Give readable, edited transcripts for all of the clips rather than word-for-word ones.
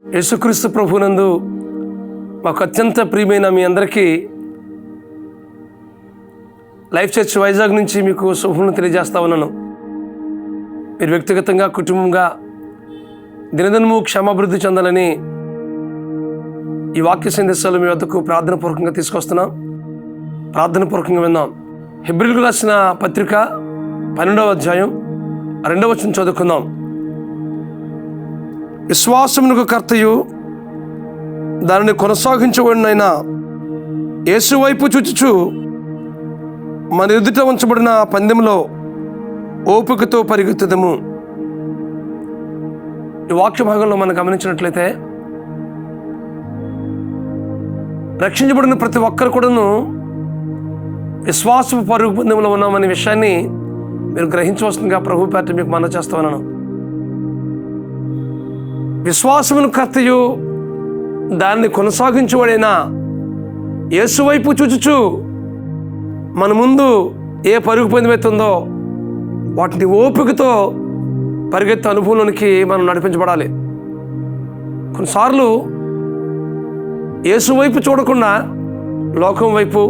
యేసుక్రీస్తు ప్రభునందు మాకు అత్యంత ప్రియమైన మీ అందరికీ లైఫ్ చర్చ్ వైజాగ్ నుంచి మీకు శుభములను తెలియజేస్తా ఉన్నాను. మీరు వ్యక్తిగతంగా, కుటుంబంగా దినదినము క్షేమాభివృద్ధి చెందాలని ఈ వాక్య సందేశాలు మీ వద్దకు ప్రార్థనాపూర్వకంగా తీసుకొస్తున్నాం. ప్రార్థనాపూర్వకంగా విందాం. హెబ్రీయులకు రాసిన పత్రిక 12వ అధ్యాయం 2వ వచనం చదువుకుందాం. విశ్వాసమునకు కర్తయు దానిని కొనసాగించబడినైనా యేసు వైపు చూచుచు మన ఎదుట ఉంచబడిన పందెంలో ఓపికతో పరిగెత్తుదము. ఈ వాక్య భాగంలో మనం గమనించినట్లయితే రక్షించబడిన ప్రతి ఒక్కరు కూడాను విశ్వాసపు పరుగు పందెంలో ఉన్నామనే విషయాన్ని మీరు గ్రహించవలసిందిగా ప్రభు పేరిట మీకు మనవి చేస్తా ఉన్నాను. విశ్వాసమును కర్తయు దాన్ని కొనసాగించువాడైనా యేసు వైపు చూచుచు మన ముందు ఏ పరుగు పందెమవుతుందో వాటిని ఓపికతో పరిగెత్తే అనుభవంలోనికి మనం నడిపించబడాలి. కొన్నిసార్లు యేసు వైపు చూడకుండా లోకం వైపు,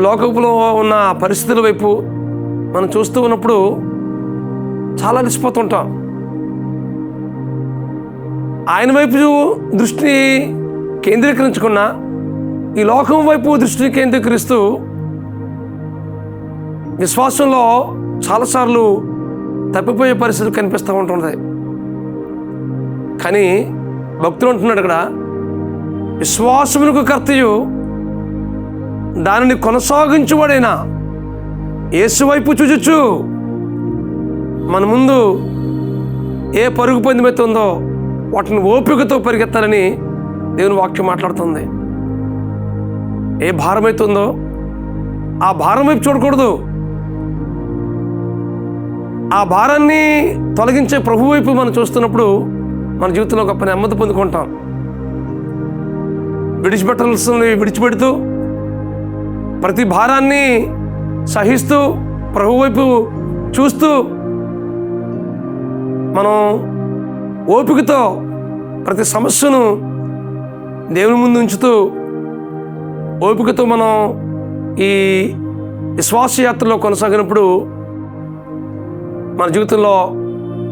లోకంలో ఉన్న పరిస్థితుల వైపు మనం చూస్తూ ఉన్నప్పుడు చాలా అలసిపోతుంటాం. ఆయన వైపు దృష్టిని కేంద్రీకరించకుండా ఈ లోకం వైపు దృష్టిని కేంద్రీకరిస్తూ విశ్వాసంలో చాలాసార్లు తప్పిపోయే పరిస్థితులు కనిపిస్తూ ఉంటుంది. కానీ భక్తులు అంటున్నాడు ఇక్కడ, విశ్వాసమునకు కర్తయు దానిని కొనసాగించువాడైనా యేసు వైపు చూచుచు మన ముందు ఏ పరుగు పందెమవుతుందో వాటిని ఓపికతో పరిగెత్తాలని దేవుని వాక్యం మాట్లాడుతుంది. ఏ భారం అవుతుందో ఆ భారం వైపు చూడకూడదు. ఆ భారాన్ని తొలగించే ప్రభు వైపు మనం చూస్తున్నప్పుడు మన జీవితంలో గొప్ప నెమ్మది పొందుకుంటాం. విడిచిపెట్టాల్సింది విడిచిపెడుతూ ప్రతి భారాన్ని సహిస్తూ ప్రభు వైపు చూస్తూ మనం ఓపికతో ప్రతి సమస్యను దేవుని ముందు ఉంచుతూ ఓపికతో మనం ఈ విశ్వాసయాత్రలో కొనసాగినప్పుడు మన జీవితంలో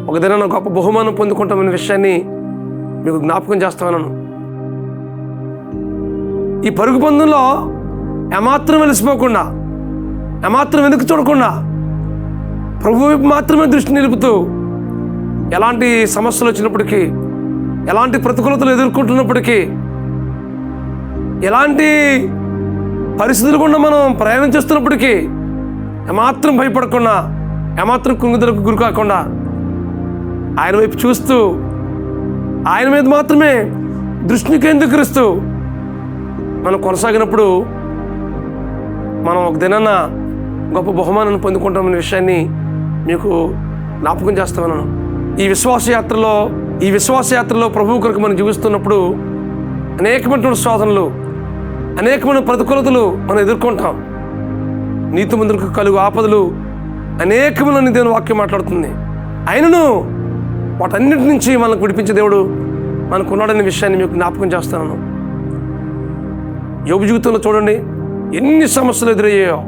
ఒక దినాన గొప్ప బహుమానం పొందుకుంటామనే విషయాన్ని మీకు జ్ఞాపకం చేస్తాను. ఈ పరుగు పందెంలో ఏమాత్రం వెలిసిపోకుండా, ఏమాత్రం వెనుక చూడకుండా ప్రభు వైపు మాత్రమే దృష్టి నిలుపుతూ ఎలాంటి సమస్యలు వచ్చినప్పటికీ, ఎలాంటి ప్రతికూలతలు ఎదుర్కొంటున్నప్పటికీ, ఎలాంటి పరిస్థితులు కూడా మనం ప్రయాణం చేస్తున్నప్పటికీ ఏమాత్రం భయపడకుండా, ఏమాత్రం కుంగుదలకు గురి కాకుండా ఆయన వైపు చూస్తూ ఆయన మీద మాత్రమే దృష్టిని కేంద్రీకరిస్తూ మనం కొనసాగినప్పుడు మనం ఒక దినాన గొప్ప బహుమానాన్ని పొందుకుంటామనే విషయాన్ని మీకు జ్ఞాపకం చేస్తాను. ఈ విశ్వాసయాత్రలో ప్రభువు కొరకు మనం జీవిస్తున్నప్పుడు అనేకమైన శోధనలు, అనేకమైన ప్రతికూలతలు మనం ఎదుర్కొంటాం. నీతిమంతులకు కలుగు ఆపదలు అనేకమైన దేవుని వాక్యం మాట్లాడుతుంది. ఆయనను వాటన్నిటి నుంచి మనకు విడిపించే దేవుడు మనకున్నాడనే విషయాన్ని మీకు జ్ఞాపకం చేస్తాను. యోబు జీవితంలో చూడండి, ఎన్ని సమస్యలు ఎదురయ్యాయో,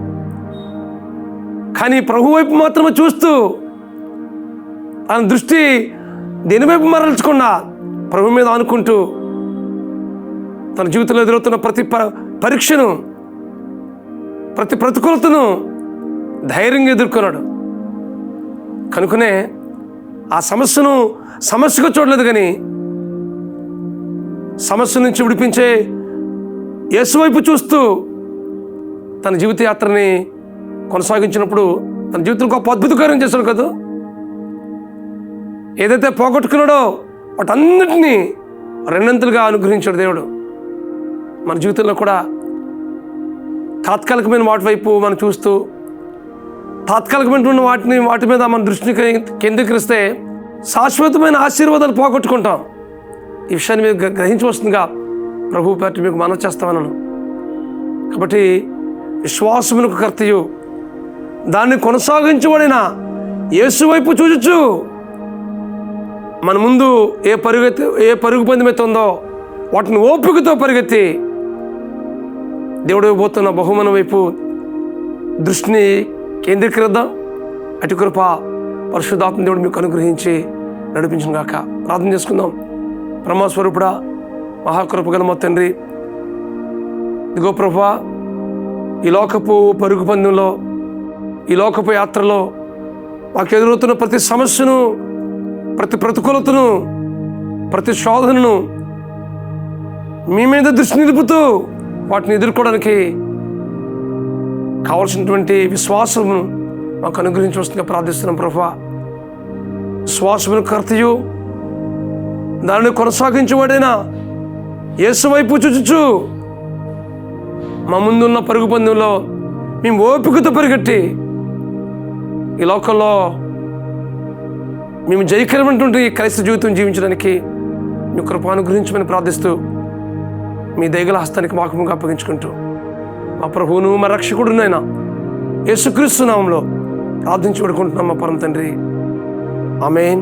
కానీ ప్రభు వైపు మాత్రమే చూస్తూ తన దృష్టి దేని వైపు మరల్చకుండా ప్రభు మీద ఆనుకుంటూ తన జీవితంలో ఎదురవుతున్న ప్రతి పరీక్షను, ప్రతి ప్రతికూలతను ధైర్యంగా ఎదుర్కొన్నాడు. కనుకనే ఆ సమస్యను సమస్యగా చూడలేదు, కానీ సమస్య నుంచి విడిపించే యేసు వైపు చూస్తూ తన జీవిత యాత్రని కొనసాగించినప్పుడు తన జీవితంలో గొప్ప అద్భుతకార్యం చేశాడు కదా. ఏదైతే పోగొట్టుకున్నాడో వాటన్నిటినీ రెండంతలుగా అనుగ్రహించాడు దేవుడు. మన జీవితంలో కూడా తాత్కాలికమైన వాటి వైపు మనం చూస్తూ తాత్కాలికమైన వాటి మీద మన దృష్టిని కేంద్రీకరిస్తే శాశ్వతమైన ఆశీర్వాదాలు పోగొట్టుకుంటాం. ఈ విషయాన్ని మీరు గ్రహించవలసిందిగా ప్రభు పేరిట మీకు మనవి చేస్తామన్నాను. కాబట్టి విశ్వాసమునకు కర్తయు దాన్ని కొనసాగించబడిన యేసు వైపు చూచుచు మన ముందు ఏ పరుగు పందెం అయితే ఉందో వాటిని ఓపికతో పరిగెత్తి దేవుడు ఇవ్వబోతున్న బహుమానం వైపు దృష్టిని కేంద్రీకరిద్దాం. అటు కృప పరిశుద్ధాత్మ దేవుడు మీకు అనుగ్రహించి నడిపించును గాక. ప్రార్థన చేసుకుందాం. బ్రహ్మస్వరూపుడా, మహాకృపగల మా తండ్రి, ఇదిగో ప్రభువా, ఈ లోకపు పరుగు పందెంలో, ఈ లోకపు యాత్రలో మాకు ఎదురవుతున్న ప్రతి సమస్యను, ప్రతి ప్రతికూలతను, ప్రతి శోధనను మీ మీద దృష్టి నిలుపుతూ వాటిని ఎదుర్కోవడానికి కావలసినటువంటి విశ్వాసమును మాకు అనుగ్రహించవలసిందిగా ప్రార్థిస్తున్నాం ప్రభువా. విశ్వాసమును కర్తయు దానిని కొనసాగించబడిన యేసు వైపు చూచుచు మా ముందున్న పరుగు పందెంలో మేము ఓపికతో పరిగెట్టి ఈ లోకంలో మేము జయకరమైనటువంటి క్రైస్తవ జీవితం జీవించడానికి మీ కృపను గురించమని ప్రార్థిస్తూ మీ దయగల హస్తానికి మాకు అప్పగించుకుంటూ మా ప్రభువును మా రక్షకుడునైనా యేసుక్రీస్తు నామములో ప్రార్థించి పడుకుంటున్నాం మా పరమ తండ్రి. ఆమేన్,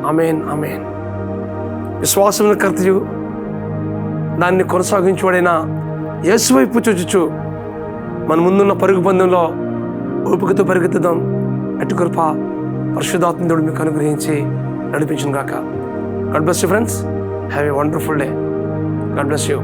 ఆమేన్, ఆమేన్. విశ్వాసమును కర్తయు దాన్ని కొనసాగించబడిన యేసు వైపు చూచుచు మన ముందున్న పరుగు పందెంలో ఓపికతో పరిగెత్తుదాం. అటు కృప పరిశుద్ధాత్మ దేవుడు మీకు అనుగ్రహించి నడిపించును గాక. God bless you friends. Have a wonderful day. God bless you.